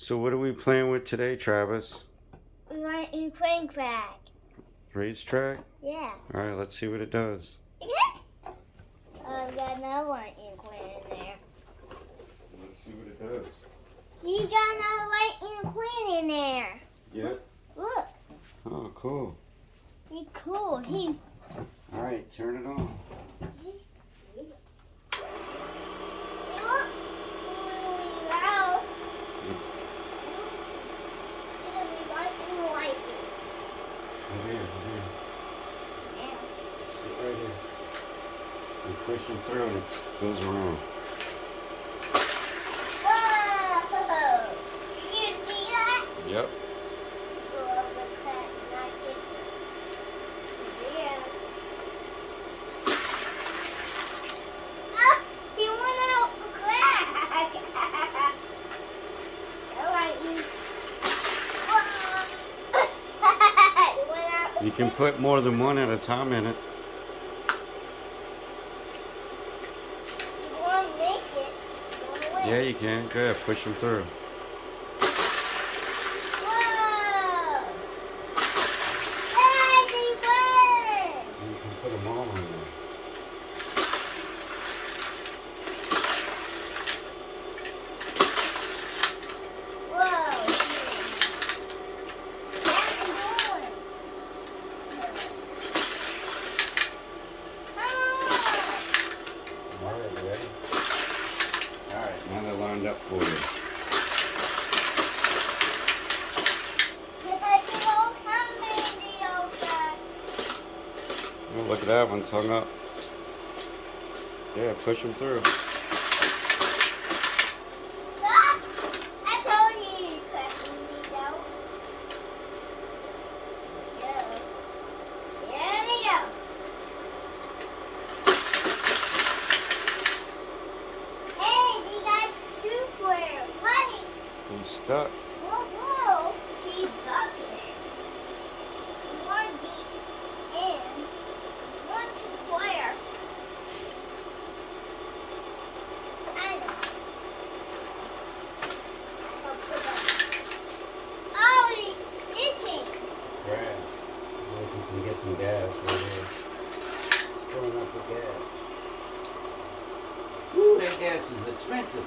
So what are we playing with today, Travis? We want in Minecraft. Racetrack? Yeah. Alright, let's see what it does. Okay. I've got another one in there. Let's see what it does. You got another white in there. Yep. Look. Oh, cool. He's cool. He. Alright, turn it on. Over here. Sit right here. You push him through and it goes around. Whoa! You see that? Yep. He went out for crack. You can put more than one at a time in it. Yeah, you can. Go ahead, push him through. Whoa! Hey, they won! You can put them all in there. Whoa! That's good. Alright, ready? Alright, now they're lined up for you. Oh, look at that one's hung up. Yeah, push them through. I told you you couldn't be out. There they go. Hey, they got two for light. He's stuck. Whoa, he's stuck there. One deep in, one square. I know. Oh, he's dipping. Brad, well, if you can get some gas right here. Filling up with gas. Woo, that gas is expensive.